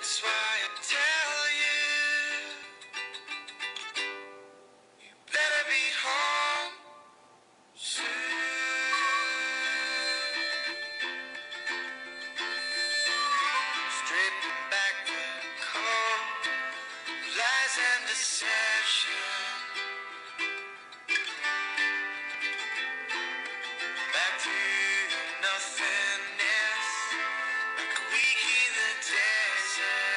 That's why I tell you, you better be home soon. Stripping back the coat, lies and deception. Back to nothingness, like a week in the desert.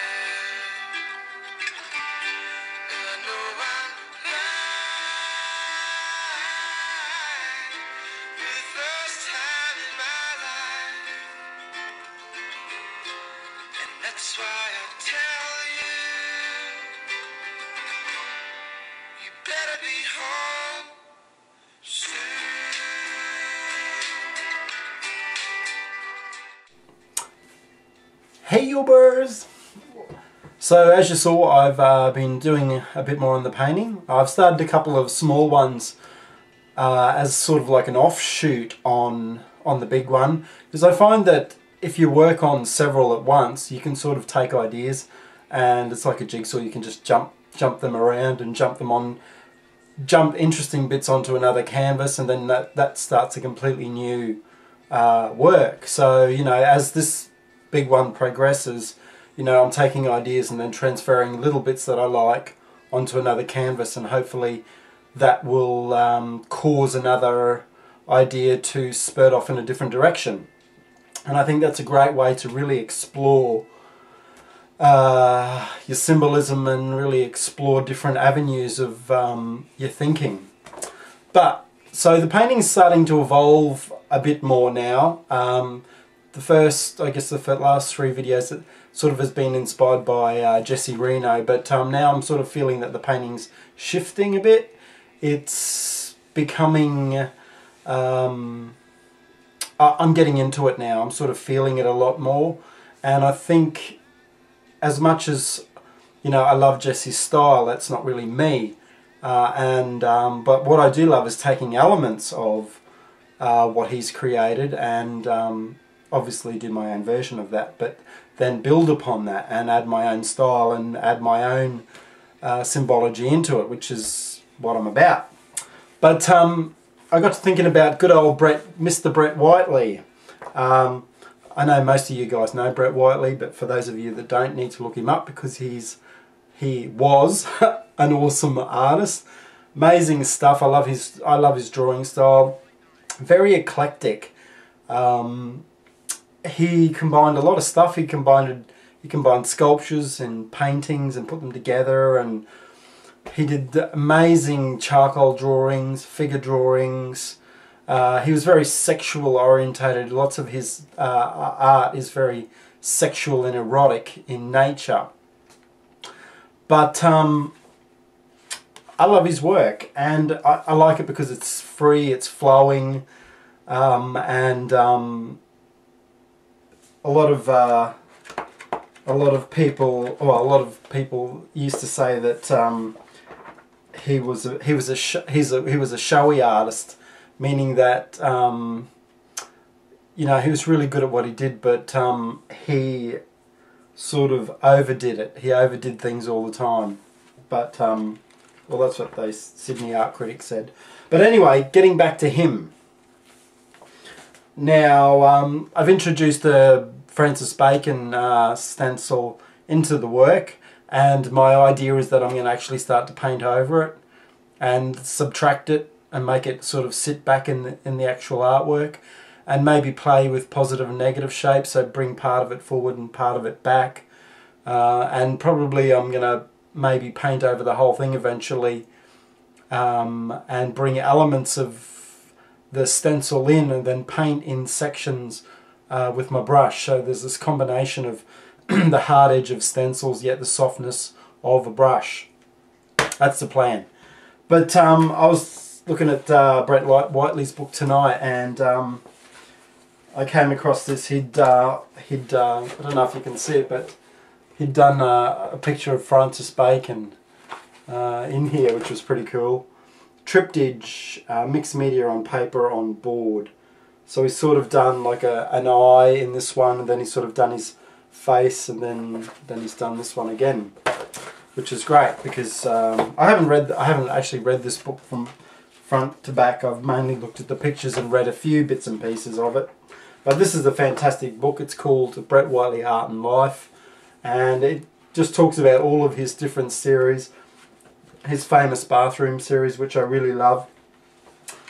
And I know I'm blind for the first time in my life, and that's why I tell you, you better be home soon. Hey youbers! So as you saw, I've been doing a bit more on the painting. I've started a couple of small ones as sort of like an offshoot on the big one, because I find that if you work on several at once, you can sort of take ideas, and it's like a jigsaw. You can just jump them around and jump interesting bits onto another canvas, and then that starts a completely new work. So, you know, as this big one progresses, you know, I'm taking ideas and then transferring little bits that I like onto another canvas, and hopefully that will cause another idea to spurt off in a different direction. And I think that's a great way to really explore your symbolism and really explore different avenues of your thinking. But so the painting's starting to evolve a bit more now. The last three videos, it sort of has been inspired by Jesse Reno, but now I'm sort of feeling that the painting's shifting a bit. It's becoming, I'm getting into it now. I'm sort of feeling it a lot more, and I think as much as, you know, I love Jesse's style, that's not really me. But what I do love is taking elements of what he's created and obviously do my own version of that, but then build upon that and add my own style and add my own symbology into it, which is what I'm about. But I got to thinking about good old Mr. Brett Whiteley. I know most of you guys know Brett Whiteley, but for those of you that don't, need to look him up, because he was an awesome artist. Amazing stuff. I love his drawing style. Very eclectic. He combined a lot of stuff. He combined sculptures and paintings and put them together, and he did amazing charcoal drawings, figure drawings. He was very sexual orientated. Lots of his art is very sexual and erotic in nature. But I love his work, and I like it because it's free, it's flowing, and a lot of people used to say that he was a showy artist, meaning that you know, he was really good at what he did, but he sort of overdid it. He overdid things all the time. But well, that's what those Sydney art critics said. But anyway, getting back to him. Now, I've introduced the Francis Bacon stencil into the work, and my idea is that I'm going to actually start to paint over it and subtract it and make it sort of sit back in the actual artwork, and maybe play with positive and negative shapes, so bring part of it forward and part of it back, and probably I'm going to maybe paint over the whole thing eventually, and bring elements of the stencil in and then paint in sections with my brush. So there's this combination of the hard edge of stencils yet the softness of a brush. That's the plan. But I was looking at Brett Whiteley's book tonight, and I came across this. I don't know if you can see it, but he'd done a picture of Francis Bacon in here, which was pretty cool. Triptych, mixed media on paper on board. So he's sort of done like an eye in this one, and then he's sort of done his face, and then he's done this one again, which is great because I haven't actually read this book from front to back. I've mainly looked at the pictures and read a few bits and pieces of it. But this is a fantastic book. It's called Brett Whiteley Art and Life, and it just talks about all of his different series. His famous bathroom series, which I really love.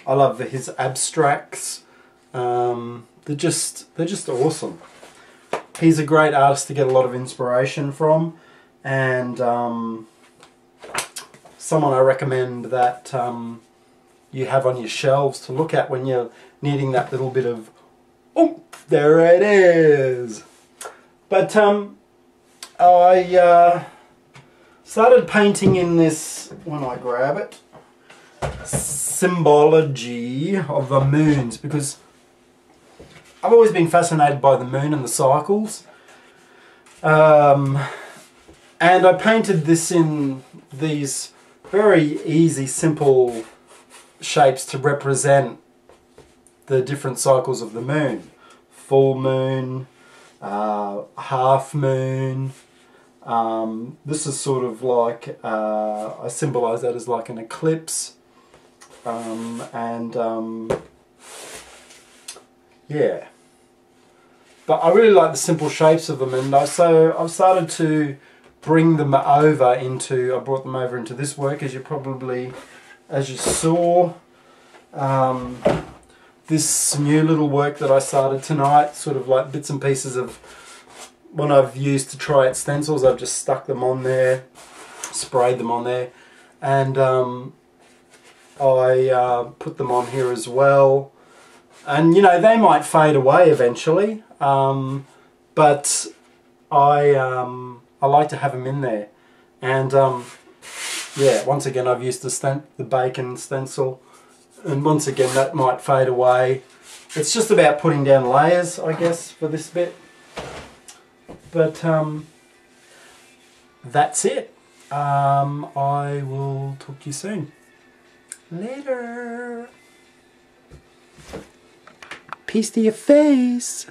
I love his abstracts. They're just awesome. He's a great artist to get a lot of inspiration from, and someone I recommend that you have on your shelves to look at when you're needing that little bit of, oh, there it is. But I started painting in this, when I grab it, symbology of the moons, because I've always been fascinated by the moon and the cycles. And I painted this in these very easy, simple shapes to represent the different cycles of the moon. Full moon, half moon. This is sort of like, I symbolise that as like an eclipse. Yeah. But I really like the simple shapes of them, and so I've started to bring them over into, I brought them over into this work, as you saw. This new little work that I started tonight, sort of like bits and pieces of when I've used to try out stencils. I've just stuck them on there, sprayed them on there, and I put them on here as well. And you know, they might fade away eventually, but I like to have them in there. And yeah, once again I've used the bacon stencil, and once again that might fade away. It's just about putting down layers, I guess, for this bit. But that's it. I will talk to you soon. Later. Peace to your face.